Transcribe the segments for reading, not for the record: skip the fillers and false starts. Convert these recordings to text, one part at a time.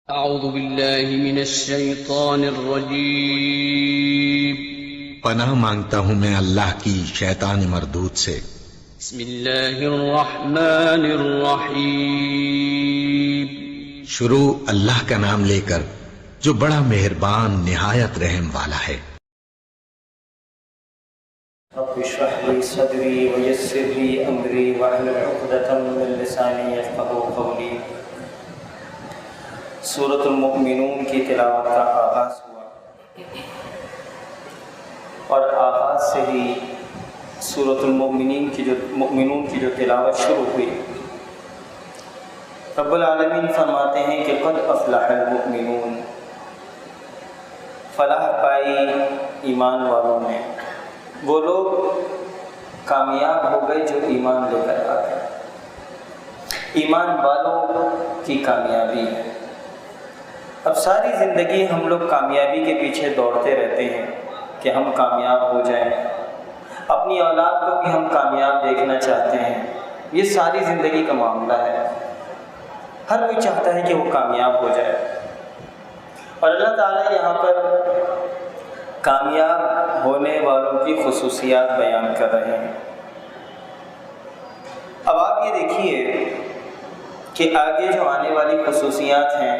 اعوذ باللہ من الشیطان الرجیم پناہ مانگتا ہوں میں اللہ کی شیطان مردود سے۔ بسم اللہ الرحمن الرحیم شروع اللہ کا نام لے کر جو بڑا مہربان نہایت رحم والا ہے۔ رب اشرح لي صدري ويسر لي امري واحلل عقدة من لساني يفقهوا قولي۔ سورۃ المؤمنون کی تلاوت کا آغاز ہوا اور آغاز سے ہی سورۃ المؤمنون کی جو تلاوت شروع ہوئی، رب العالمین فرماتے ہیں کہ قد افلح المؤمنون، فلاح پائی ایمان والوں نے، وہ لوگ کامیاب ہو گئے جو ایمان لے کر آ گئے۔ ایمان والوں کی کامیابی ہے۔ اب ساری زندگی ہم لوگ کامیابی کے پیچھے دوڑتے رہتے ہیں کہ ہم کامیاب ہو جائیں، اپنی اولاد کو بھی ہم کامیاب دیکھنا چاہتے ہیں۔ یہ ساری زندگی کا معاملہ ہے، ہر کوئی چاہتا ہے کہ وہ کامیاب ہو جائے، اور اللہ تعالیٰ یہاں پر کامیاب ہونے والوں کی خصوصیات بیان کر رہے ہیں۔ اب آپ یہ دیکھیے کہ آگے جو آنے والی خصوصیات ہیں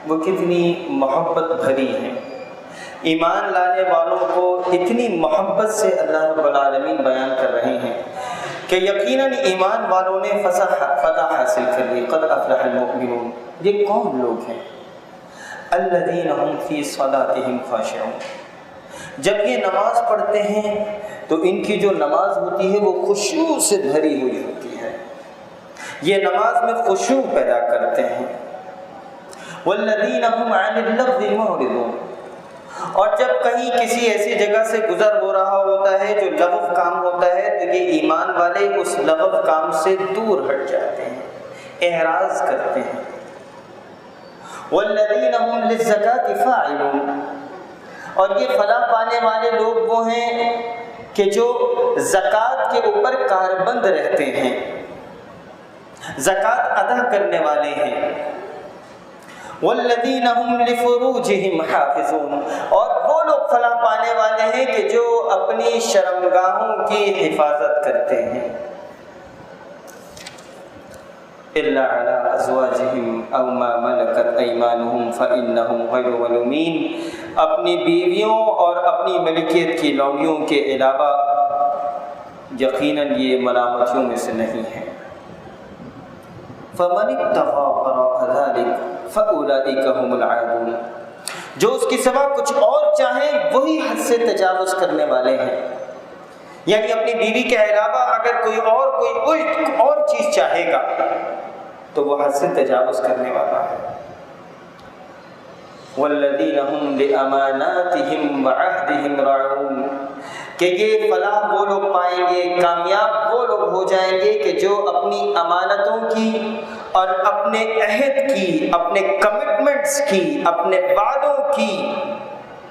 وہ کتنی محبت بھری ہیں۔ ایمان لانے والوں کو اتنی محبت سے اللہ رب العالمین بیان کر رہے ہیں کہ یقیناً ایمان والوں نے فتح حاصل کر لی۔ قد افلح المؤمنون، یہ کون لوگ ہیں؟ الذین هم فی صلاتهم خاشعون، جب یہ نماز پڑھتے ہیں تو ان کی جو نماز ہوتی ہے وہ خشوع سے بھری ہوئی ہوتی ہے، یہ نماز میں خشوع پیدا کرتے ہیں۔ والذین هم عن اللغو معرضون، اور جب کہیں کسی ایسی جگہ سے گزر ہو رہا ہوتا ہے جو لغو کام ہوتا ہے تو یہ ایمان والے اس لغو کام سے دور ہٹ جاتے ہیں، اعراض کرتے ہیں۔ والذین هم للزکاة فاعلون، اور یہ فلاح پانے والے لوگ وہ ہیں کہ جو زکوٰۃ کے اوپر کاربند رہتے ہیں، زکوٰۃ ادا کرنے والے ہیں۔ والذین هم لفروجهم حافظون، اور وہ لوگ فلاح پانے والے ہیں کہ جو اپنی شرمگاہوں کی حفاظت کرتے ہیں۔ الا علی ازواجہم او ما ملکت ایمانہم فانہم غیر ملومین، اپنی بیویوں اور اپنی ملکیت کی لونڈیوں کے علاوہ یقیناً یہ ملامتیوں میں سے نہیں ہیں۔ فمن ابتغى وراء ذلك فاولئک هم العادون، جو اس کی سوا کچھ اور چاہیں وہی حد سے تجاوز کرنے والے ہیں، یعنی اپنی بیوی کے علاوہ اگر کوئی اور چیز چاہے گا تو وہ حد سے تجاوز کرنے والا ہے۔ والذین هم لاماناتهم وعهدهم راعون، کہ یہ فلاح وہ لوگ پائیں گے، کامیاب وہ لوگ ہو جائیں گے کہ جو اپنی امانتوں کی اور اپنے عہد کی، اپنے کمٹمنٹس کی، اپنے وعدوں کی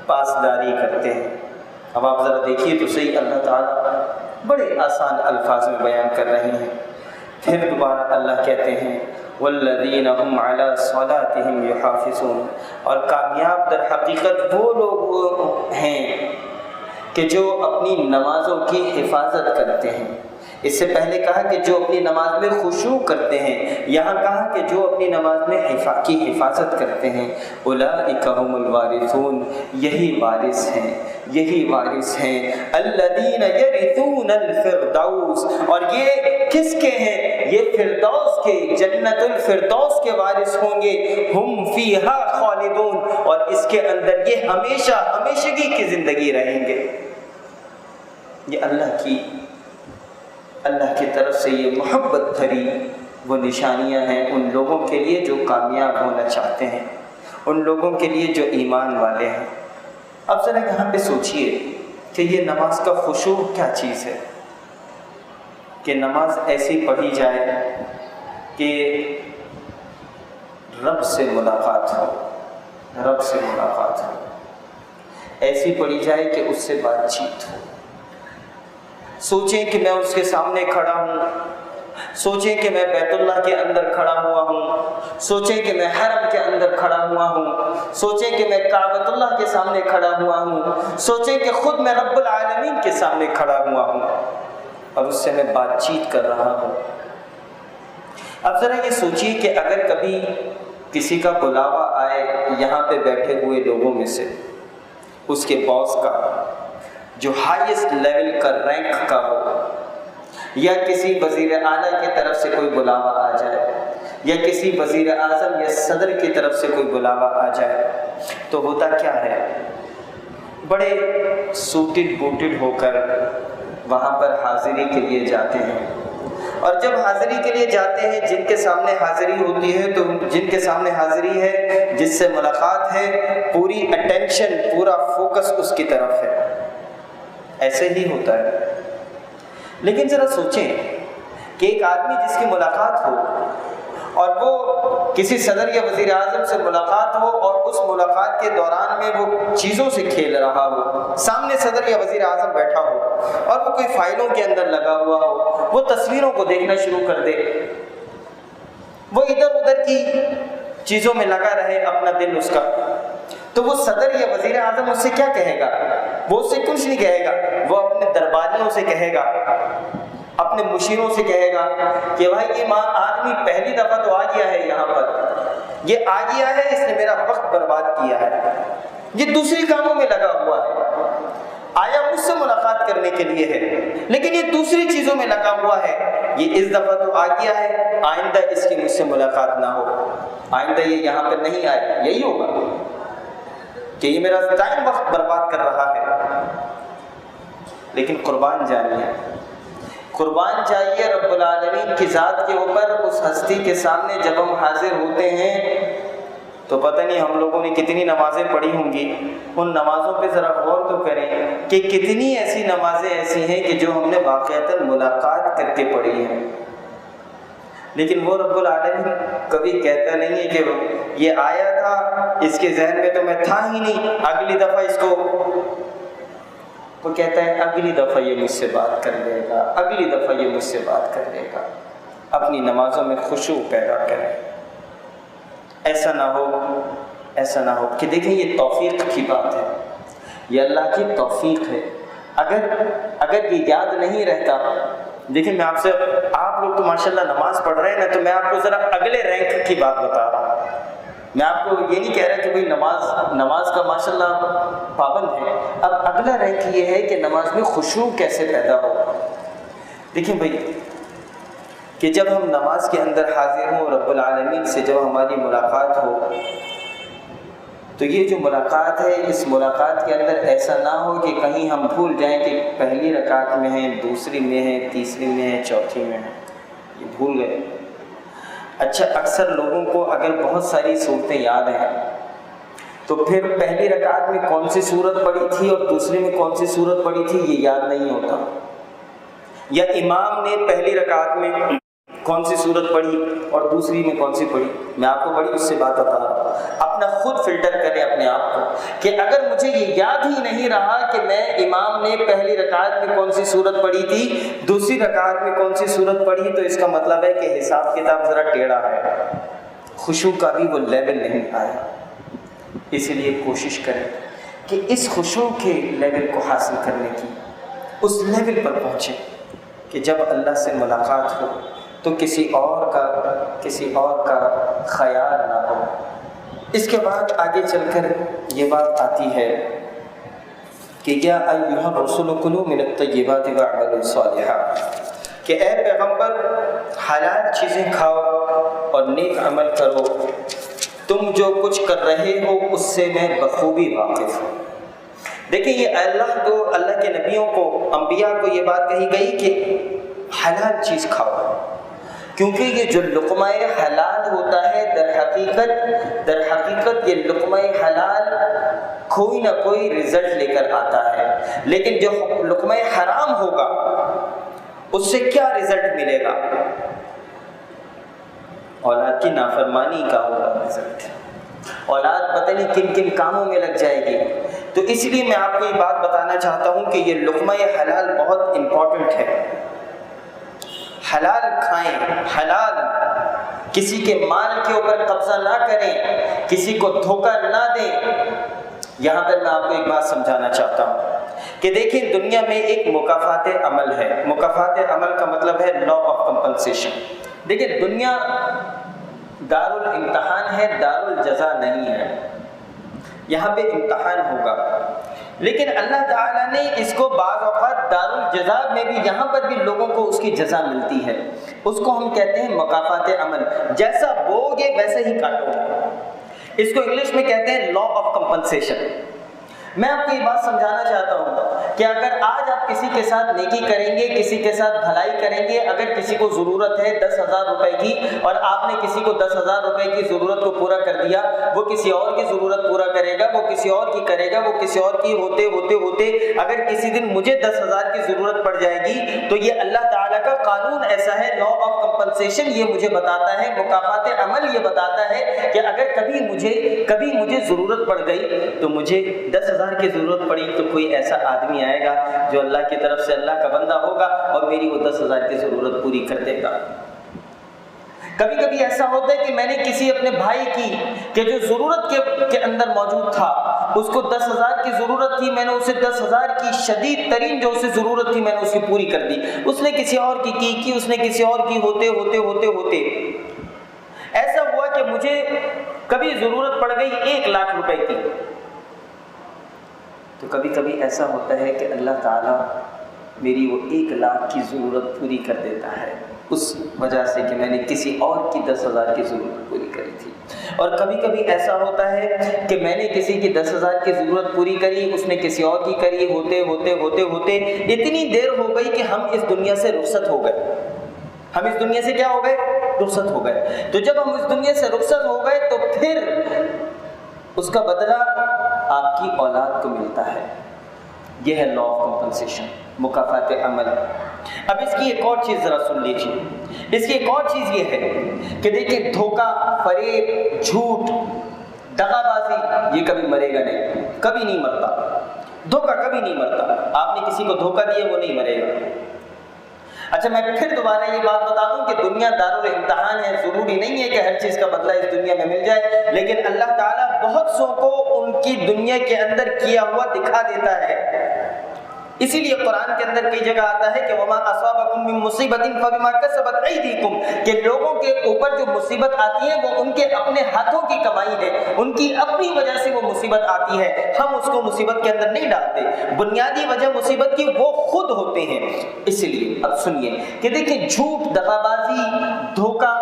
پاسداری کرتے ہیں۔ اب آپ ذرا دیکھیے تو صحیح، اللہ تعالیٰ بڑے آسان الفاظ میں بیان کر رہے ہیں۔ پھر دوبارہ اللہ کہتے ہیں والذین هم علی صلاتهم یحافظون، اور کامیاب در حقیقت وہ لوگ ہیں کہ جو اپنی نمازوں کی حفاظت کرتے ہیں۔ اس سے پہلے کہا کہ جو اپنی نماز میں خشوع کرتے ہیں، یہاں کہا کہ جو اپنی نماز میں کی حفاظت کرتے ہیں۔ اولئک هم الوارثون، یہی وارث ہیں، یہی وارث ہیں۔ الذین یرثون الفردوس، اور یہ کس کے ہیں؟ یہ فردوس کے، جنت الفردوس کے وارث ہوں گے۔ ہم فیہا خالدون، اور اس کے اندر یہ ہمیشہ ہمیشگی کی زندگی رہیں گے۔ یہ اللہ کی طرف سے یہ محبت بھری وہ نشانیاں ہیں ان لوگوں کے لیے جو کامیاب ہونا چاہتے ہیں، ان لوگوں کے لیے جو ایمان والے ہیں۔ اب ذرا یہاں پہ سوچئے کہ یہ نماز کا خشوع کیا چیز ہے، کہ نماز ایسی پڑھی جائے کہ رب سے ملاقات ہو، رب سے ملاقات ہو، ایسی پڑھی جائے کہ اس سے بات چیت ہو۔ سوچیں کہ میں اس کے سامنے کھڑا ہوں، سوچیں کہ میں بیت اللہ کے اندر کھڑا ہوا ہوں، سوچیں کہ میں حرم کے اندر کھڑا ہوا ہوں، سوچیں کہ میں کعبۃ اللہ کے سامنے کھڑا ہوا ہوں، سوچیں کہ خود میں رب العالمین کے سامنے کھڑا ہوا ہوں اور اس سے میں بات چیت کر رہا ہوں۔ اب ذرا یہ سوچیے کہ اگر کبھی کسی کا بلاوا آئے یہاں پہ بیٹھے ہوئے لوگوں میں سے، اس کے باس کا جو ہائیسٹ لیول کا رینک کا ہو، یا کسی وزیر اعلیٰ کی طرف سے کوئی بلاوا آ جائے، یا کسی وزیر اعظم یا صدر کی طرف سے کوئی بلاوا آ جائے، تو ہوتا کیا ہے؟ بڑے سوٹڈ بوٹڈ ہو کر وہاں پر حاضری کے لیے جاتے ہیں، اور جب حاضری کے لیے جاتے ہیں جن کے سامنے حاضری ہوتی ہے، تو جن کے سامنے حاضری ہے، جس سے ملاقات ہے، پوری اٹینشن، پورا فوکس اس کی طرف ہے۔ ایسے ہی ہوتا ہے۔ لیکن ذرا سوچیں کہ ایک آدمی جس کی ملاقات ہو اور وہ کسی صدر یا وزیر اعظم سے ملاقات ہو اور اس ملاقات کے دوران میں وہ چیزوں سے کھیل رہا ہو، سامنے صدر یا وزیر اعظم بیٹھا ہو اور وہ کوئی فائلوں کے اندر لگا ہوا ہو، وہ تصویروں کو دیکھنا شروع کر دے، وہ ادھر ادھر کی چیزوں میں لگا رہے اپنا دل اس کا، تو وہ صدر یا وزیر اعظم اس سے کیا کہے گا؟ وہ اس سے کچھ نہیں کہے گا، وہ اپنے درباریوں سے کہے گا، اپنے مشیروں سے کہے گا کہ بھائی یہ آدمی پہلی دفعہ تو آ گیا ہے یہاں پر، یہ آ گیا ہے، اس نے میرا وقت برباد کیا ہے، یہ دوسری کاموں میں لگا ہوا ہے، آیا مجھ سے ملاقات کرنے کے لیے ہے لیکن یہ دوسری چیزوں میں لگا ہوا ہے، یہ اس دفعہ تو آ گیا ہے، آئندہ اس کی مجھ سے ملاقات نہ ہو، آئندہ یہ یہاں پہ نہیں آئے، یہی ہوگا کہ یہ میرا ٹائم وقت برباد کر رہا ہے۔ لیکن قربان جائیے رب العالمین کی ذات کے اوپر، اس ہستی کے سامنے جب ہم حاضر ہوتے ہیں تو پتہ نہیں ہم لوگوں نے کتنی نمازیں پڑھی ہوں گی، ان نمازوں پہ ذرا غور تو کریں کہ کتنی ایسی نمازیں ایسی ہیں کہ جو ہم نے واقعتاً ملاقات کر کے پڑھی ہیں، لیکن وہ رب العالمین کبھی کہتا نہیں ہے کہ یہ آیا تھا، اس کے ذہن میں تو میں تھا ہی نہیں، اگلی دفعہ اس کو، وہ کہتا ہے اگلی دفعہ یہ مجھ سے بات کر لے گا، اگلی دفعہ یہ مجھ سے بات کر لے گا۔ اپنی نمازوں میں خشوع پیدا کریں، ایسا نہ ہو کہ دیکھیں یہ توفیق کی بات ہے، یہ اللہ کی توفیق ہے۔ اگر یہ یاد نہیں رہتا، دیکھیں میں آپ لوگ تو ماشاءاللہ نماز پڑھ رہے ہیں نا، تو میں آپ کو ذرا اگلے رینک کی بات بتا رہا ہوں۔ میں آپ کو یہ نہیں کہہ رہا کہ بھئی نماز کا ماشاءاللہ پابند ہے، اب اگلا رینک یہ ہے کہ نماز میں خشوع کیسے پیدا ہو۔ دیکھیں بھئی کہ جب ہم نماز کے اندر حاضر ہوں رب العالمین سے، جب ہماری ملاقات ہو، تو یہ جو ملاقات ہے، اس ملاقات کے اندر ایسا نہ ہو کہ کہیں ہم بھول جائیں کہ پہلی رکعت میں ہیں، دوسری میں ہیں، تیسری میں ہیں، چوتھی میں ہیں، یہ بھول گئے۔ اچھا، اکثر لوگوں کو اگر بہت ساری صورتیں یاد ہیں تو پھر پہلی رکعت میں کون سی صورت پڑھی تھی اور دوسری میں کون سی صورت پڑھی تھی یہ یاد نہیں ہوتا، یا امام نے پہلی رکعت میں کون سی صورت پڑھی اور دوسری میں کون سی پڑھی۔ میں آپ کو بڑی اس سے بات بتا رہا ہوں، اپنا خود فلٹر کریں اپنے آپ کو کہ اگر مجھے یہ یاد ہی نہیں رہا کہ میں امام نے پہلی رکعت میں کون سی صورت پڑھی تھی، دوسری رکعت میں کون سی صورت پڑھی، تو اس کا مطلب ہے کہ حساب کتاب ذرا ٹیڑھا ہے، خشوع کا بھی وہ لیول نہیں آیا۔ اسی لیے کوشش کریں کہ اس خشوع کے لیول کو حاصل کرنے کی، اس لیول پر پہنچیں کہ جب اللہ سے ملاقات ہو تو کسی اور کا خیال نہ ہو۔ اس کے بعد آگے چل کر یہ بات آتی ہے کہ یا ایھا الرسل کلوا من الطیبات واعملوا صالحا، کہ اے پیغمبر حلال چیزیں کھاؤ اور نیک عمل کرو، تم جو کچھ کر رہے ہو اس سے میں بخوبی واقف ہوں۔ دیکھیں یہ اللہ کے نبیوں کو، انبیاء کو یہ بات کہی گئی کہ حلال چیز کھاؤ، کیونکہ یہ جو لقمہ حلال ہوتا ہے در حقیقت یہ لقمہ حلال کوئی نہ کوئی رزلٹ لے کر آتا ہے، لیکن جو لقمہ حرام ہوگا اس سے کیا رزلٹ ملے گا؟ اولاد کی نافرمانی کا ہوگا رزلٹ، اولاد پتہ نہیں کن کن کاموں میں لگ جائے گی۔ تو اس لیے میں آپ کو یہ بات بتانا چاہتا ہوں کہ یہ لقمہ حلال بہت امپورٹنٹ ہے۔ حلال کھائیں، حلال کسی کے مال کے اوپر قبضہ نہ کریں، کسی کو دھوکہ نہ دیں۔ یہاں پر میں آپ کو ایک بات سمجھانا چاہتا ہوں کہ دیکھیں دنیا میں ایک مکافات عمل ہے۔ مکافات عمل کا مطلب ہے لا آف کمپنسیشن۔ دیکھیں دنیا دار الامتحان ہے، دار الجزا نہیں ہے۔ یہاں پہ امتحان ہوگا، لیکن اللہ تعالیٰ نے اس کو بعض اوقات دار الجزا میں بھی، یہاں پر بھی لوگوں کو اس کی جزا ملتی ہے۔ اس کو ہم کہتے ہیں مکافات عمل۔ جیسا بوگے ویسے ہی کاٹو، اس کو انگلش میں کہتے ہیں لا آف کمپنسیشن۔ میں آپ کو یہ بات سمجھانا چاہتا ہوں کہ اگر آج آپ کسی کے ساتھ نیکی کریں گے، کسی کے ساتھ بھلائی کریں گے، اگر کسی کو ضرورت ہے 10,000 روپے کی اور آپ نے کسی کو 10,000 روپے کی ضرورت کو پورا کر دیا، وہ کسی اور کی ضرورت پورا کرے گا، وہ کسی اور کی کرے گا، وہ کسی اور کی ہوتے اگر کسی دن مجھے 10,000 کی ضرورت پڑ جائے گی تو یہ اللہ تعالیٰ کا قانون ایسا ہے، لا آف کمپنسیشن یہ مجھے بتاتا ہے، مکافات عمل یہ بتاتا ہے کہ اگر کبھی مجھے ضرورت پڑ گئی تو مجھے 10,000 کی ضرورت پڑی تو کوئی ایسا آدمی آئے گا جو اللہ کی طرف سے اللہ کا بندہ ہوگا اور میری وہ 10,000 کی ضرورت پوری کر دے گا۔ کبھی کبھی ایسا ہوتا ہے کہ میں نے کسی اپنے بھائی کی کہ جو ضرورت کے اندر موجود تھا، اس کو 10,000 کی ضرورت تھی، میں نے اسے 10,000 کی شدید ترین جو اسے ضرورت تھی میں نے اس کی پوری کر دی۔ اس نے کسی اور کی اس نے کسی اور کی ہوتے ایسا ہوا کہ مجھے کبھی ضرورت پڑ گئی 1,00,000 روپے کی۔ تو کبھی کبھی ایسا ہوتا ہے کہ اللہ تعالیٰ میری وہ 1,00,000 کی ضرورت پوری کر دیتا ہے، اس وجہ سے کہ میں نے کسی اور کی 10,000 کی ضرورت پوری کری تھی۔ اور کبھی کبھی ایسا ہوتا ہے کہ میں نے کسی کی 10,000 کی ضرورت پوری کری، اس نے کسی اور کی کری، ہوتے اتنی دیر ہو گئی کہ ہم اس دنیا سے رخصت ہو گئے۔ ہم اس دنیا سے کیا ہو گئے؟ رخصت ہو گئے۔ تو جب ہم اس دنیا سے رخصت ہو گئے تو پھر اس کا بدلہ آپ کی اولاد کو ملتا ہے۔ یہ ہے لا آف کمپنسیشن، مکافات عمل۔ اب اس کی ایک اور چیز ذرا سن لیجیے۔ اس کی ایک اور چیز یہ ہے کہ دیکھیں دھوکہ، فریب، جھوٹ، دغا بازی یہ کبھی مرے گا نہیں، کبھی نہیں مرتا۔ دھوکہ کبھی نہیں مرتا۔ آپ نے کسی کو دھوکہ دیا وہ نہیں مرے گا۔ اچھا میں پھر دوبارہ یہ بات بتا دوں کہ دنیا دارالامتحان ہے، ضروری نہیں ہے کہ ہر چیز کا بدلہ اس دنیا میں مل جائے، لیکن اللہ تعالیٰ بہت سو کو ان کی دنیا کے اندر کیا ہوا دکھا دیتا ہے۔ اسی لیے قرآن کے اندر کئی جگہ آتا ہے کہ وَمَا أَصَابَكُم مِّن مُّصِيبَةٍ فَبِمَا كَسَبَتْ أَيْدِيكُمْ، کہ لوگوں کے اوپر جو مصیبت آتی ہے وہ ان کے اپنے ہاتھوں کی کمائی ہے، ان کی اپنی وجہ سے وہ مصیبت آتی ہے، ہم اس کو مصیبت کے اندر نہیں ڈالتے۔ بنیادی وجہ مصیبت کی وہ خود ہوتے ہیں۔ اس لیے اب سنیے کہ دیکھیں جھوٹ، دغا بازی، دھوکہ،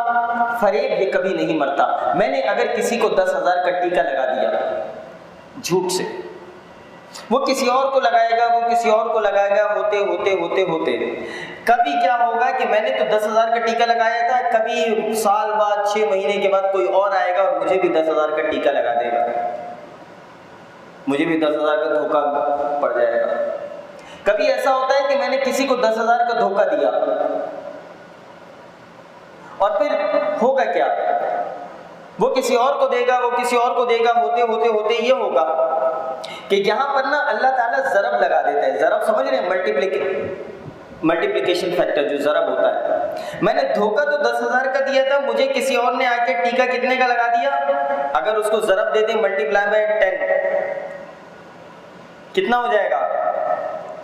فریب یہ کبھی نہیں مرتا۔ میں نے اگر کسی کو 10,000 کا ٹیکہ لگا دیا جھوٹ سے، وہ کسی اور کو لگائے گا، وہ کسی اور کو لگائے گا، ہوتے کبھی کیا ہوگا کہ میں نے تو 10,000 کا ٹیکہ لگایا تھا، کبھی سال بعد 6 مہینے کے بعد کوئی اور آئے گا اور مجھے بھی 10,000 کا ٹیکہ لگا دے گا، مجھے بھی 10,000 کا دھوکہ پڑ جائے گا۔ کبھی ایسا ہوتا ہے کہ میں نے کسی کو 10,000 کا دھوکہ دیا اور پھر ہوگا کیا؟ وہ کسی اور کو دے گا، وہ کسی اور کو دے گا، ہوتے یہ ہوگا کہ یہاں پر نا اللہ تعالیٰ ضرب لگا دیتا ہے۔ ضرب سمجھ رہے ہیں؟ ملٹیپلیکیشن فیکٹر جو ضرب ہوتا ہے۔ میں نے دھوکہ تو 10,000 کا دیا تھا، مجھے کسی اور نے آ کے ٹیکہ کتنے کا لگا دیا؟ اگر اس کو ضرب دے دیں ملٹیپلائی بائی 10 کتنا ہو جائے گا؟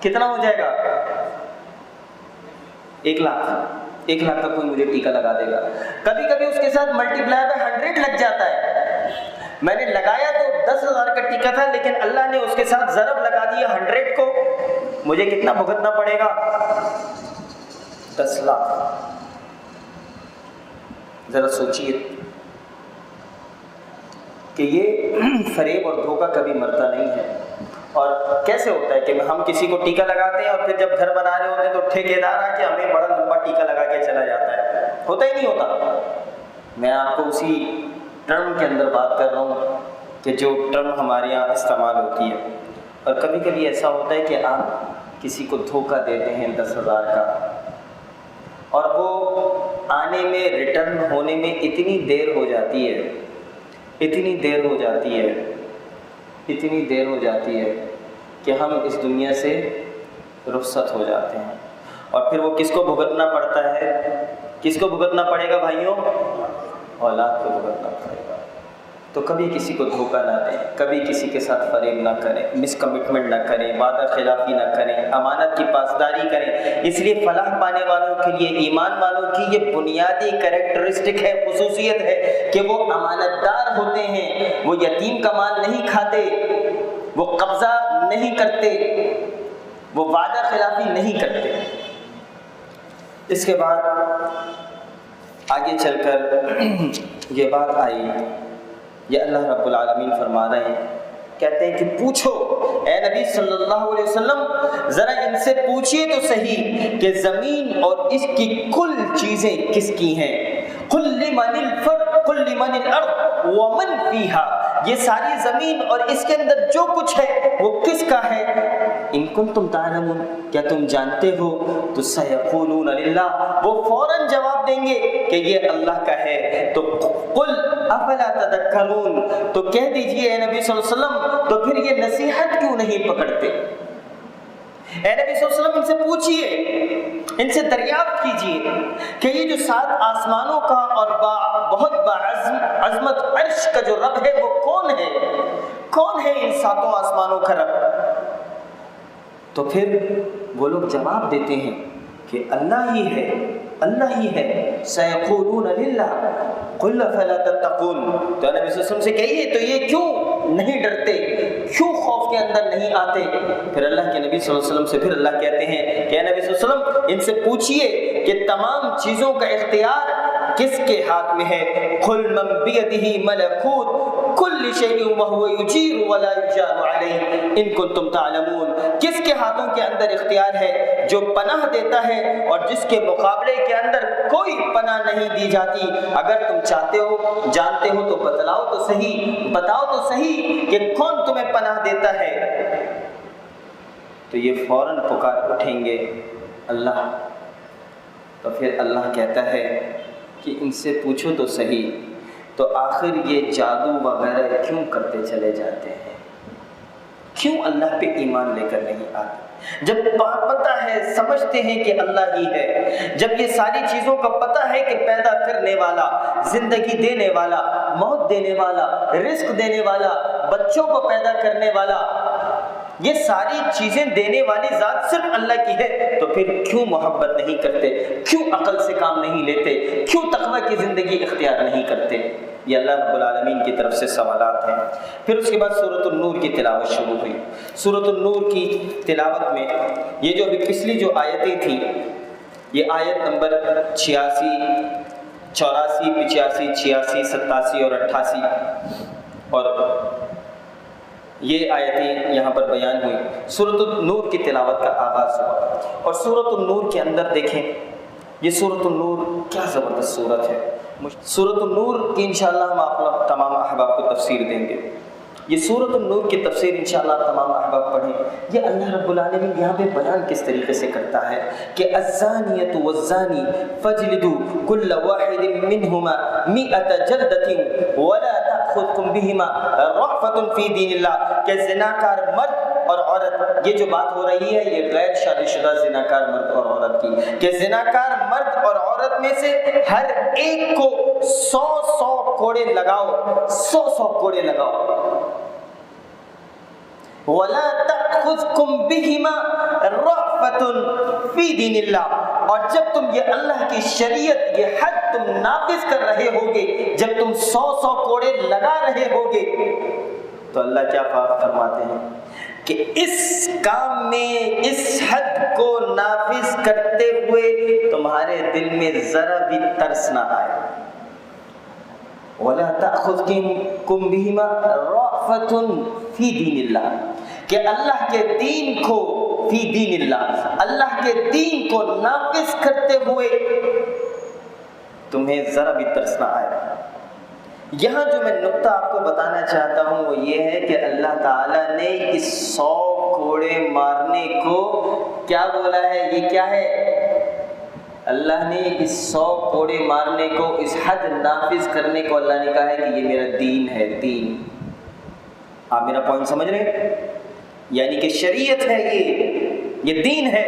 1,00,000 کا کوئی مجھے ٹیکہ لگا دے گا۔ کبھی کبھی اس کے ساتھ ملٹیپلائی بائی 100 لگ جاتا ہے۔ میں نے لگایا تو 10,000 کا ٹیکہ تھا، لیکن اللہ نے اس کے ساتھ ضرب لگا دیا 100 کو، مجھے کتنا بھگتنا پڑے گا؟ 10 لاکھ۔ ذرا سوچئے کہ یہ فریب اور دھوکہ کبھی مرتا نہیں ہے۔ اور کیسے ہوتا ہے کہ ہم کسی کو ٹیکہ لگاتے ہیں اور پھر جب گھر بنا رہے ہوتے ہیں تو ٹھیکیدار آ کے ہمیں بڑا لمبا ٹیکہ لگا کے چلا جاتا ہے، ہوتا ہی نہیں ہوتا۔ میں آپ کو اسی ٹرم کے اندر بات کر رہا ہوں کہ جو ٹرم ہمارے یہاں استعمال ہوتی ہے۔ اور کبھی کبھی ایسا ہوتا ہے کہ آپ کسی کو دھوکہ دیتے ہیں 10,000 کا، اور وہ آنے میں، ریٹرن ہونے میں اتنی دیر ہو جاتی ہے کہ ہم اس دنیا سے رخصت ہو جاتے ہیں۔ اور پھر وہ کس کو بھگتنا پڑتا ہے؟ کس کو بھگتنا پڑے گا بھائیوں؟ اولاد کو بھگتنا پڑے گا۔ تو کبھی کسی کو دھوکہ نہ دیں، کبھی کسی کے ساتھ فریب نہ کریں، مس کمٹمنٹ نہ کریں، وعدہ خلافی نہ کریں، امانت کی پاسداری کریں۔ اس لیے فلاح پانے والوں کے لیے، ایمان والوں کی یہ بنیادی کریکٹرسٹک ہے، خصوصیت ہے کہ وہ امانت دار ہوتے ہیں، وہ یتیم کا مال نہیں کھاتے، وہ قبضہ نہیں کرتے، وہ وعدہ خلافی نہیں کرتے۔ اس کے بعد آگے چل کر یہ بات آئی، یہ اللہ رب العالمین فرما رہے ہیں، کہتے ہیں کہ پوچھو اے نبی صلی اللہ علیہ وسلم، ذرا ان سے پوچھئے تو صحیح کہ زمین اور اس کی کل چیزیں کس کی ہیں؟ قل لمن الارض ومن فیہا، یہ ساری زمین اور اس کے اندر جو کچھ ہے وہ کس کا ہے؟ ان کنتم تعلمون، کیا تم جانتے ہو؟ تو سیقولون للہ، وہ فوراً جواب دیں گے کہ یہ اللہ کا ہے۔ تو قل افلا تذکرون، تو کہہ دیجئے اے نبی صلی اللہ علیہ وسلم، تو پھر یہ نصیحت کیوں نہیں پکڑتے؟ اے نبی صلی اللہ علیہ وسلم ان سے پوچھئے، ان سے دریافت کیجئے کہ یہ جو 7 آسمانوں کا اور بہت عظمت عرش کا جو رب ہے وہ کون ہے؟ کون ہے ان 7 آسمانوں کا رب؟ تو پھر وہ لوگ جواب دیتے ہیں کہ اللہ ہی ہے، اللہ ہی ہے۔ سیقولون للہ قل فلا تتقون، تو نبی صلی اللہ علیہ وسلم سے کہیے تو یہ کیوں نہیں ڈرتے، کیوں خوف کے اندر نہیں آتے؟ پھر اللہ کے نبی صلی اللہ علیہ وسلم سے پھر اللہ کہتے ہیں کہ اے نبی صلی اللہ علیہ وسلم ان سے پوچھئے کہ تمام چیزوں کا اختیار کس کے ہاتھ میں ہے؟ قل من بیدہ ملکوت کل شیء وہو یجیر ولا یجار علیہ ان کنتم تعلمون، کس کے ہاتھوں کے اندر اختیار ہے؟ جو پناہ دیتا ہے اور جس کے مقابلے کے اندر کوئی پناہ نہیں دی جاتی۔ اگر تم چاہتے ہو، جانتے ہو تو بتلاؤ تو صحیح، بتاؤ تو صحیح کہ کون تمہیں پناہ دیتا ہے۔ تو یہ فوراً پکار اٹھیں گے اللہ۔ تو پھر اللہ کہتا ہے کہ ان سے پوچھو تو صحیح، تو آخر یہ جادو وغیرہ کیوں کرتے چلے جاتے ہیں؟ کیوں اللہ پہ ایمان لے کر نہیں آتے؟ جب پتہ ہے، سمجھتے ہیں کہ اللہ ہی ہے، جب یہ ساری چیزوں کا پتہ ہے کہ پیدا کرنے والا، زندگی دینے والا، موت دینے والا، رزق دینے والا، بچوں کو پیدا کرنے والا، یہ ساری چیزیں دینے والی ذات صرف اللہ کی ہے، تو پھر کیوں محبت نہیں کرتے؟ کیوں عقل سے کام نہیں لیتے؟ کیوں تقوی کی زندگی اختیار نہیں کرتے؟ یہ اللہ رب العالمین کی طرف سے سوالات ہیں۔ پھر اس کے بعد سورۃ النور کی تلاوت شروع ہوئی۔ سورۃ النور کی تلاوت میں یہ جو ابھی پچھلی جو آیتیں تھیں، یہ آیت نمبر 86، 84، 85، 86، 87 اور 88 اور یہ آیتیں یہاں پر بیان ہوئی۔ سورۃ النور کی تلاوت کا آغاز ہوا، اور سورۃ النور کے اندر دیکھیں، یہ سورۃ النور کیا زبردست سورت ہے۔ سورۃ النور کی انشاءاللہ ہم آپ تمام احباب کو تفسیر دیں گے۔ یہ سورۃ النور کی تفسیر انشاءاللہ تمام احباب پڑھیں۔ یہ اللہ رب العالمین یہاں پہ بیان کس طریقے سے کرتا ہے کہ الزانیۃ والزانی فاجلدوا کل واحد منہما 100 جلدۃ ولا تأخذکم بہما رأفۃ فی دین اللہ، کہ زناکار مرد اور عورت، یہ جو بات ہو رہی ہے یہ غیر شادی شدہ زناکار مرد اور عورت کی، کہ زناکار مرد اور عورت میں سے ہر ایک کو 100 کوڑے لگاؤ، 100 کوڑے لگاؤ۔ وَلَا تَأْخُذْكُمْ بِهِمَا رَأْفَةٌ فِي دِينِ اللَّهِ، اور جب تم یہ اللہ کی شریعت، یہ حد تم نافذ کر رہے ہوگے، جب تم 100 کوڑے لگا رہے ہوگے، تو اللہ کیا فرماتے ہیں کہ اس کام میں، اس حد کو نافذ کرتے ہوئے تمہارے دل میں ذرا بھی ترس نہ آئے۔ وَلَا تَأْخُذْكُمْ بِهِمَا رَأْفَةٌ فِي دِينِ اللَّهِ، کہ اللہ کے دین کو، فی دین اللہ، اللہ کے دین کو نافذ کرتے ہوئے تمہیں ذرا بھی ترس نہ آئے۔ یہاں جو میں نقطہ آپ کو بتانا چاہتا ہوں وہ یہ ہے کہ اللہ تعالیٰ نے اس 100 کوڑے مارنے کو کیا بولا ہے؟ یہ کیا ہے؟ اللہ نے اس 100 کوڑے مارنے کو، اس حد نافذ کرنے کو اللہ نے کہا ہے کہ یہ میرا دین ہے، دین۔ آپ میرا پوائنٹ سمجھ رہے ہیں؟ یعنی کہ شریعت ہے، یہ دین ہے۔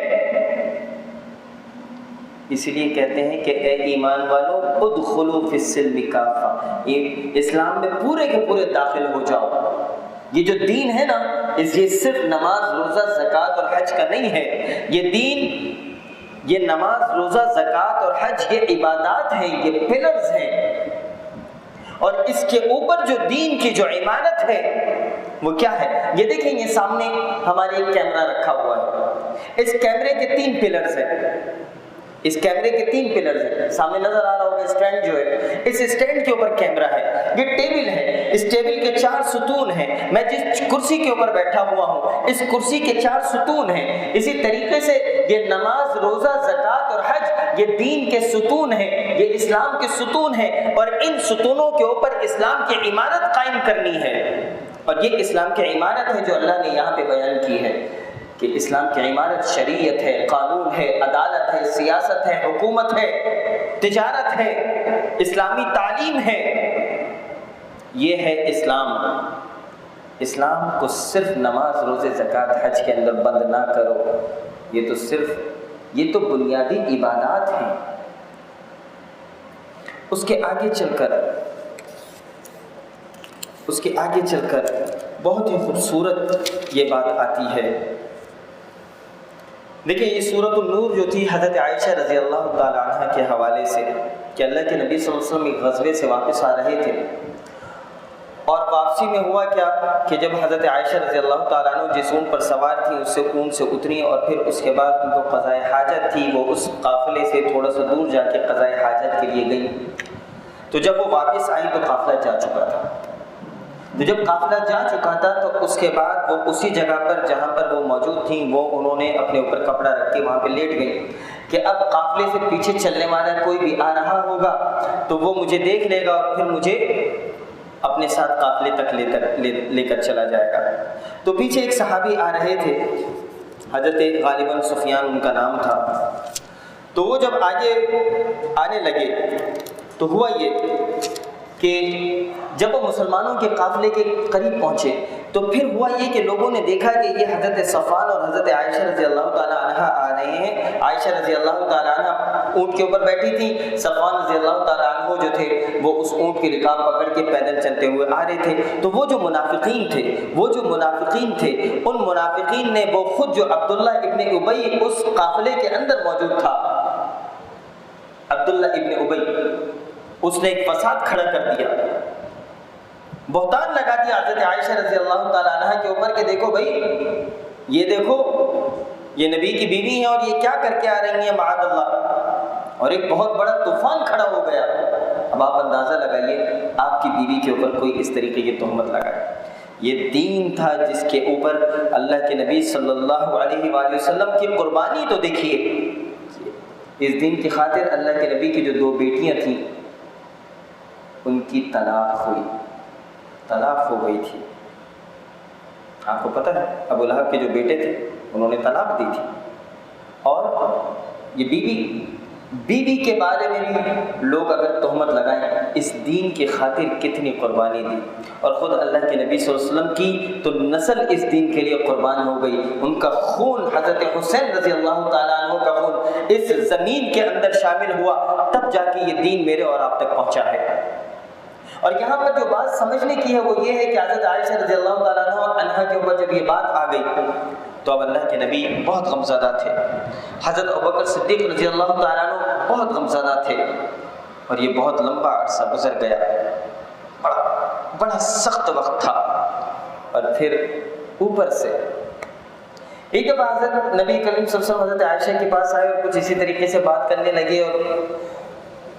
اس لیے کہتے ہیں کہ اے ایمان والوں ادخلوا فی السلم کافہ، اسلام میں پورے کے پورے داخل ہو جاؤ۔ یہ جو دین ہے نا، یہ صرف نماز روزہ زکوٰۃ اور حج کا نہیں ہے۔ یہ دین، یہ نماز روزہ زکوٰۃ اور حج یہ عبادات ہیں، یہ پلرز ہیں، اور اس کے اوپر جو دین کی جو عمارت ہے وہ کیا ہے؟ یہ دیکھیں، یہ سامنے ہمارے ایک کیمرہ رکھا ہوا ہے، اس کیمرے کے 3 پلرز ہیں، اس کیمرے کے 3 پلرز ہیں، سامنے نظر آ رہا ہوگا اسٹینڈ جو ہے، اس اسٹینڈ کے اوپر کیمرہ ہے، یہ ٹیبل ہے، اس ٹیبل کے 4 ستون ہیں، میں جس کرسی کے اوپر بیٹھا ہوا ہوں اس کرسی کے 4 ستون ہیں۔ اسی طریقے سے یہ نماز روزہ زکوٰۃ اور حج یہ دین کے ستون ہیں، یہ اسلام کے ستون ہیں، اور ان ستونوں کے اوپر اسلام کی عمارت قائم کرنی ہے، اور یہ اسلام کی عمارت ہے جو اللہ نے یہاں پہ بیان کی ہے کہ اسلام کی عمارت شریعت ہے، قانون ہے، عدالت ہے، سیاست ہے، حکومت ہے، تجارت ہے، اسلامی تعلیم ہے۔ یہ ہے اسلام۔ اسلام کو صرف نماز روزے زکوٰۃ حج کے اندر بند نہ کرو، یہ تو بنیادی عبادات ہیں۔ اس کے آگے چل کر بہت ہی خوبصورت یہ بات آتی ہے۔ دیکھیں، یہ سورۃ النور جو تھی حضرت عائشہ رضی اللہ تعالیٰ عنہ کے حوالے سے، کہ اللہ کے نبی صلی اللہ علیہ وسلم ایک غزوے سے واپس آ رہے تھے، اور واپسی میں ہوا کیا کہ جب حضرت عائشہ رضی اللہ تعالیٰ عنہ جس اونٹ پر سوار تھیں اس سے اونٹ سے اتری، اور پھر اس کے بعد ان کو قضاء حاجت تھی، وہ اس قافلے سے تھوڑا سا دور جا کے قضاء حاجت کے لیے گئیں۔ تو جب وہ واپس آئیں تو قافلہ جا چکا تھا، تو اس کے بعد وہ اسی جگہ پر جہاں پر وہ موجود تھیں وہ انہوں نے اپنے اوپر کپڑا رکھ کے وہاں پہ لیٹ گئی کہ اب قافلے سے پیچھے چلنے والا کوئی بھی آ رہا ہوگا تو وہ مجھے دیکھ لے گا اور پھر مجھے اپنے ساتھ قافلے تک لے کر چلا جائے گا۔ تو پیچھے ایک صحابی آ رہے تھے، حضرت غالباً سفیان ان کا نام تھا۔ تو وہ جب آگے آنے لگے تو ہوا یہ کہ جب وہ مسلمانوں کے قافلے کے قریب پہنچے تو پھر ہوا یہ کہ لوگوں نے دیکھا کہ یہ حضرت صفوان اور حضرت عائشہ رضی اللہ تعالیٰ عنہ آ رہے ہیں۔ عائشہ رضی اللہ تعالیٰ عنہ اونٹ کے اوپر بیٹھی تھی، صفوان رضی اللہ تعالیٰ عنہ جو تھے وہ اس اونٹ کی رکاب پکڑ کے پیدل چلتے ہوئے آ رہے تھے۔ تو وہ جو منافقین تھے ان منافقین نے وہ خود جو عبداللہ ابن ابی اس قافلے کے اندر موجود تھا، عبداللہ ابن ابی، اس نے ایک فساد کھڑا کر دیا، بہتان لگا دیا حضرت عائشہ رضی اللہ تعالیٰ عنہ کے اوپر کہ دیکھو بھائی، یہ دیکھو یہ نبی کی بیوی ہیں اور یہ کیا کر کے آ رہی ہیں معاذ اللہ، اور ایک بہت بڑا طوفان کھڑا ہو گیا۔ اب آپ اندازہ لگائیے آپ کی بیوی کے اوپر کوئی اس طریقے کی تہمت لگائے۔ یہ دین تھا جس کے اوپر اللہ کے نبی صلی اللہ علیہ وآلہ وسلم کی قربانی تو دیکھیے، اس دین کی خاطر اللہ کے نبی کی جو 2 بیٹیاں تھیں ان کی طلاق ہو گئی تھی۔ آپ کو پتہ ہے ابو لہب کے جو بیٹے تھے انہوں نے طلاق دی تھی، اور یہ بیوی کے بارے میں بھی لوگ اگر تہمت لگائیں، اس دین کی خاطر کتنی قربانی دی، اور خود اللہ کے نبی صلی اللہ علیہ وسلم کی تو نسل اس دین کے لیے قربان ہو گئی، ان کا خون حضرت حسین رضی اللہ تعالیٰ عنہ کا خون اس زمین کے اندر شامل ہوا، تب جا کے یہ دین میرے اور آپ تک پہنچا ہے۔ اور یہاں پر جو بات سمجھنے کی ہے وہ یہ ہے کہ حضرت عائشہ رضی اللہ تعالیٰ عنہ کے اوپر جب یہ بات آ گئی تو اب اللہ کے نبی بہت غمزدہ تھے، حضرت ابوبکر صدیق رضی اللہ تعالیٰ عنہ بہت غمزدہ تھے، اور یہ بہت لمبا عرصہ گزر گیا، بڑا سخت وقت تھا۔ اور پھر اوپر سے ایک دفعہ حضرت نبی کریم صلی اللہ علیہ وسلم حضرت عائشہ کے پاس آئے اور کچھ اسی طریقے سے بات کرنے لگے، اور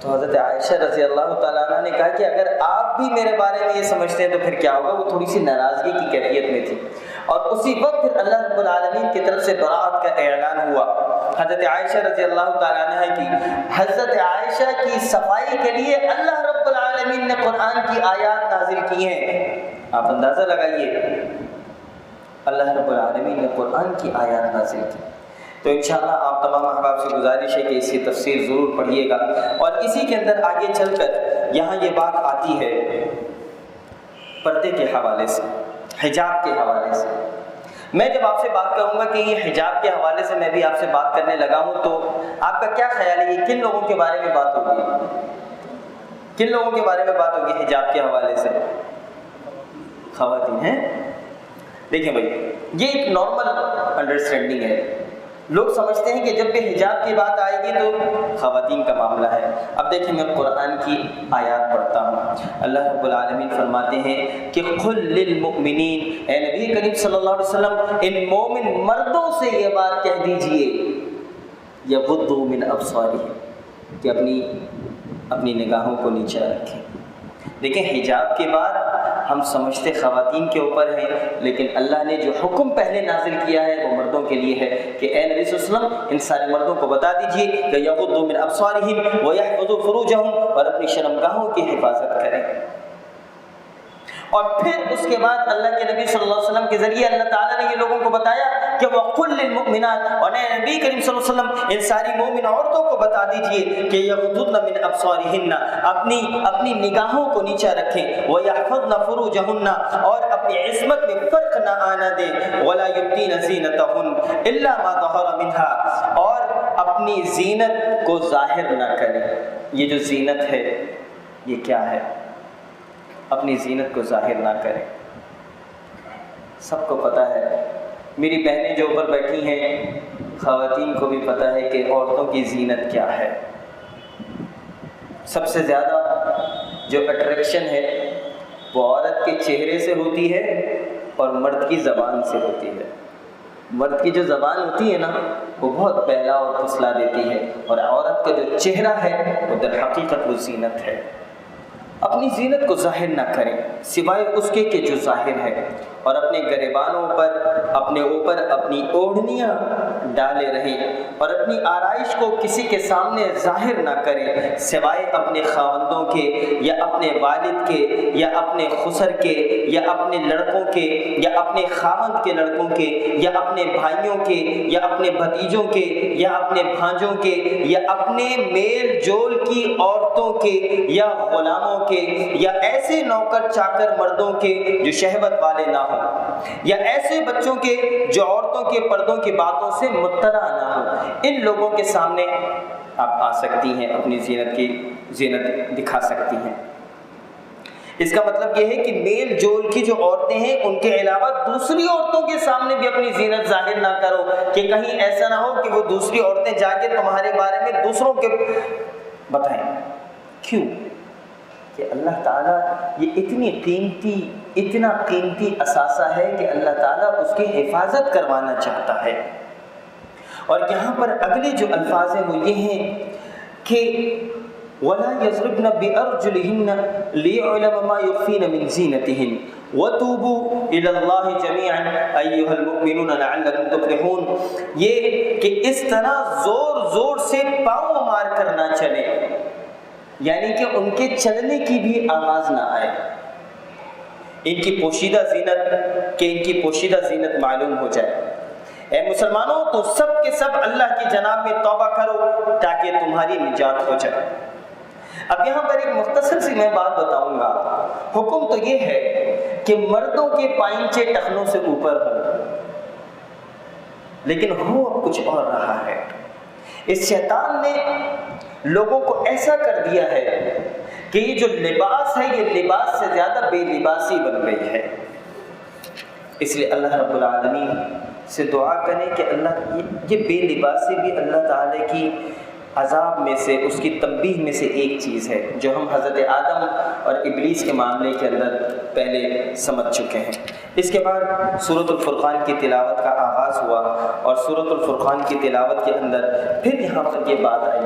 تو حضرت عائشہ رضی اللہ تعالیٰ عنہ نے کہا کہ اگر آپ بھی میرے بارے میں یہ سمجھتے ہیں تو پھر کیا ہوگا۔ وہ تھوڑی سی ناراضگی کی کیفیت میں تھی، اور اسی وقت پھر اللہ رب العالمین کی طرف سے برات کا اعلان ہوا۔ حضرت عائشہ رضی اللہ تعالیٰ عنہ کی حضرت عائشہ کی صفائی کے لیے اللہ رب العالمین نے قرآن کی آیات نازل کی ہیں۔ آپ اندازہ لگائیے، اللہ رب العالمین نے قرآن کی آیات نازل کی۔ تو انشاءاللہ آپ تمام احباب سے گزارش ہے کہ اس کی تفسیر ضرور پڑھیے گا، اور اسی کے اندر آگے چل کر یہاں یہ بات آتی ہے پردے کے حوالے سے، حجاب کے حوالے سے۔ میں جب آپ سے بات کروں گا کہ یہ حجاب کے حوالے سے میں بھی آپ سے بات کرنے لگا ہوں، تو آپ کا کیا خیال ہے یہ کن لوگوں کے بارے میں بات ہوگی؟ کن لوگوں کے بارے میں بات ہوگی حجاب کے حوالے سے؟ خواتین ہیں؟ دیکھیں بھائی، یہ ایک نارمل انڈرسٹینڈنگ ہے. لوگ سمجھتے ہیں کہ جب بھی حجاب کی بات آئے گی تو خواتین کا معاملہ ہے. اب دیکھیں میں قرآن کی آیات پڑھتا ہوں. اللہ رب العالمین فرماتے ہیں کہ قل للمؤمنین، اے نبی کریم صلی اللہ علیہ وسلم ان مومن مردوں سے یہ بات کہہ دیجئے، یغضوا من ابصارہم، کہ اپنی نگاہوں کو نیچے رکھیں. دیکھیں حجاب کے بعد ہم سمجھتے خواتین کے اوپر ہے، لیکن اللہ نے جو حکم پہلے نازل کیا ہے وہ مردوں کے لیے ہے کہ اے نبی صلی اللہ علیہ وسلم ان سارے مردوں کو بتا دیجئے کہ یغضوا من ابصارہم ویحفظوا فروجہم، اور اپنی شرمگاہوں کی حفاظت کریں. اور پھر اس کے بعد اللہ کے نبی صلی اللہ علیہ وسلم کے ذریعے اللہ تعالیٰ نے یہ لوگوں کو بتایا کہ وَقُلْ لِلْمُؤْمِنَاتِ، اور اے نبی کریم صلی اللہ علیہ وسلم ان ساری مومن عورتوں کو بتا دیجئے کہ یغضضن من ابصارہن، اپنی نگاہوں کو نیچا رکھیں، وَيَحْفَظْنَ فُرُوجَهُنَّ، اور اپنی عصمت میں فرق نہ آنا دیں، وَلَا يُبْدِينَ زِينَتَهُنَّ إِلَّا مَا ظَهَرَ مِنْهَا، اور اپنی زینت کو ظاہر نہ کریں. یہ جو زینت ہے یہ کیا ہے؟ اپنی زینت کو ظاہر نہ کریں. سب کو پتہ ہے، میری بہنیں جو اوپر بیٹھی ہیں خواتین کو بھی پتہ ہے کہ عورتوں کی زینت کیا ہے. سب سے زیادہ جو اٹریکشن ہے وہ عورت کے چہرے سے ہوتی ہے اور مرد کی زبان سے ہوتی ہے. مرد کی جو زبان ہوتی ہے نا وہ بہت بہلا اور پھسلا دیتی ہے، اور عورت کا جو چہرہ ہے وہ در حقیقت وہ زینت ہے. اپنی زینت کو ظاہر نہ کریں سوائے اس کے کہ جو ظاہر ہے، اور اپنے گریبانوں پر اپنے اوپر اپنی اوڑھنیاں ڈالے رہیں، اور اپنی آرائش کو کسی کے سامنے ظاہر نہ کریں سوائے اپنے خاوندوں کے یا اپنے والد کے یا اپنے خسر کے یا اپنے لڑکوں کے یا اپنے خاوند کے لڑکوں کے یا اپنے بھائیوں کے یا اپنے بھتیجوں کے یا اپنے بھانجوں کے یا اپنے میل جول کی عورتوں کے یا غلاموں کے یا ایسے نوکر چاکر مردوں کے جو شہوت والے نہ ہوں، یا ایسے بچوں کے جو عورتوں کے پردوں کی باتوں سے مطلع نہ ہوں. ان لوگوں کے سامنے آپ آ سکتی ہیں، اپنی زینت دکھا سکتی ہیں. اس کا مطلب یہ ہے کہ میل جول کی جو عورتیں ہیں ان کے علاوہ دوسری عورتوں کے سامنے بھی اپنی زینت ظاہر نہ کرو، کہ کہیں ایسا نہ ہو کہ وہ دوسری عورتیں جا کے تمہارے بارے میں دوسروں کے بتائیں. کیوں؟ کہ اللہ تعالیٰ یہ اتنا قیمتی اثاثہ ہے کہ اللہ تعالیٰ اس کی حفاظت کروانا چاہتا ہے. اور یہاں پر اگلے جو الفاظ ہیں وہ یہ ہیں کہ وَلَا يَضْرِبْنَ بِأَرْجُلِهِنَّ لِيَعْلَمَ مَا يُخْفِينَ مِنْ زِينَتِهِنَّ وَتُوبُوا إِلَى اللَّهِ جَمِيعًا أَيُّهَا الْمُؤْمِنُونَ لَعَلَّكُمْ تُفْلِحُونَ. یہ کہ اس طرح زور سے پاؤں مار کر نہ چلے، یعنی کہ ان کے چلنے کی بھی آواز نہ آئے. ان کی پوشیدہ زینت معلوم ہو جائے. اے مسلمانوں تو سب کے سب اللہ کی جناب میں توبہ کرو تاکہ تمہاری نجات ہو جائے. اب یہاں پر ایک مختصر سی میں بات بتاؤں گا. حکم تو یہ ہے کہ مردوں کے پائنچے ٹخنوں سے اوپر ہو، لیکن ہو اب کچھ اور رہا ہے. اس شیطان نے لوگوں کو ایسا کر دیا ہے کہ یہ جو لباس ہے یہ لباس سے زیادہ بے لباسی بن گئی ہے. اس لیے اللہ رب العالمین سے دعا کریں کہ اللہ یہ بے لباسی بھی اللہ تعالی کی عذاب میں سے، اس کی تنبیہ میں سے ایک چیز ہے جو ہم حضرت آدم اور ابلیس کے معاملے کے اندر پہلے سمجھ چکے ہیں. اس کے بعد سورۃ الفرقان کی تلاوت کا آغاز ہوا، اور سورۃ الفرقان کی تلاوت کے اندر پھر یہاں پر یہ بات آئی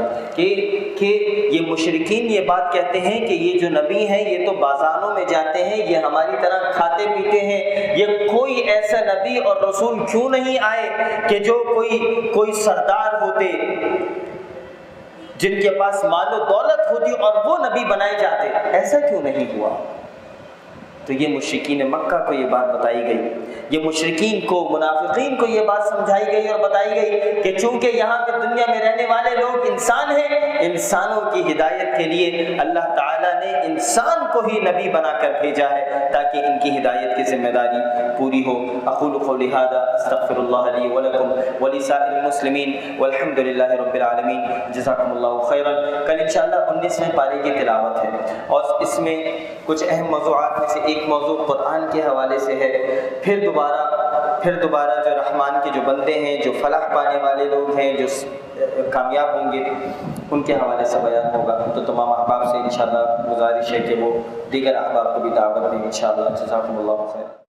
کہ یہ مشرکین یہ بات کہتے ہیں کہ یہ جو نبی ہیں یہ تو بازاروں میں جاتے ہیں، یہ ہماری طرح کھاتے پیتے ہیں، یہ کوئی ایسا نبی اور رسول کیوں نہیں آئے کہ جو کوئی سردار ہوتے جن کے پاس مال و دولت ہوتی اور وہ نبی بنائے جاتے. ایسا کیوں نہیں ہوا؟ تو یہ مشرکین مکہ کو یہ بات بتائی گئی، یہ مشرکین کو، منافقین کو یہ بات سمجھائی گئی اور بتائی گئی کہ چونکہ یہاں پہ دنیا میں رہنے والے لوگ انسان ہیں، انسانوں کی ہدایت کے لیے اللہ تعالیٰ نے انسان کو ہی نبی بنا کر بھیجا ہے تاکہ ان کی ہدایت کی ذمہ داری پوری ہو۔ اقول قولی ھذا استغفر اللہ لی ولکم ولسائر المسلمین والحمد للہ رب العالمین، جزاکم اللہ خیرا۔ کل انشاءاللہ 19ویں پارے کی تلاوت ہے اور اس میں کچھ اہم موضوعات میں سے ایک موضوع قرآن کے حوالے سے ہے، پھر دوبارہ جو رحمان کے جو بندے ہیں، جو فلاح پانے والے لوگ ہیں، جو کامیاب ہوں گے، ان کے حوالے سے بیان ہوگا۔ تو تمام احباب سے انشاءاللہ گزارش ہے کہ وہ دیگر احباب کو بھی دعوت دیں انشاءاللہ۔ جزاکم اللہ خیر۔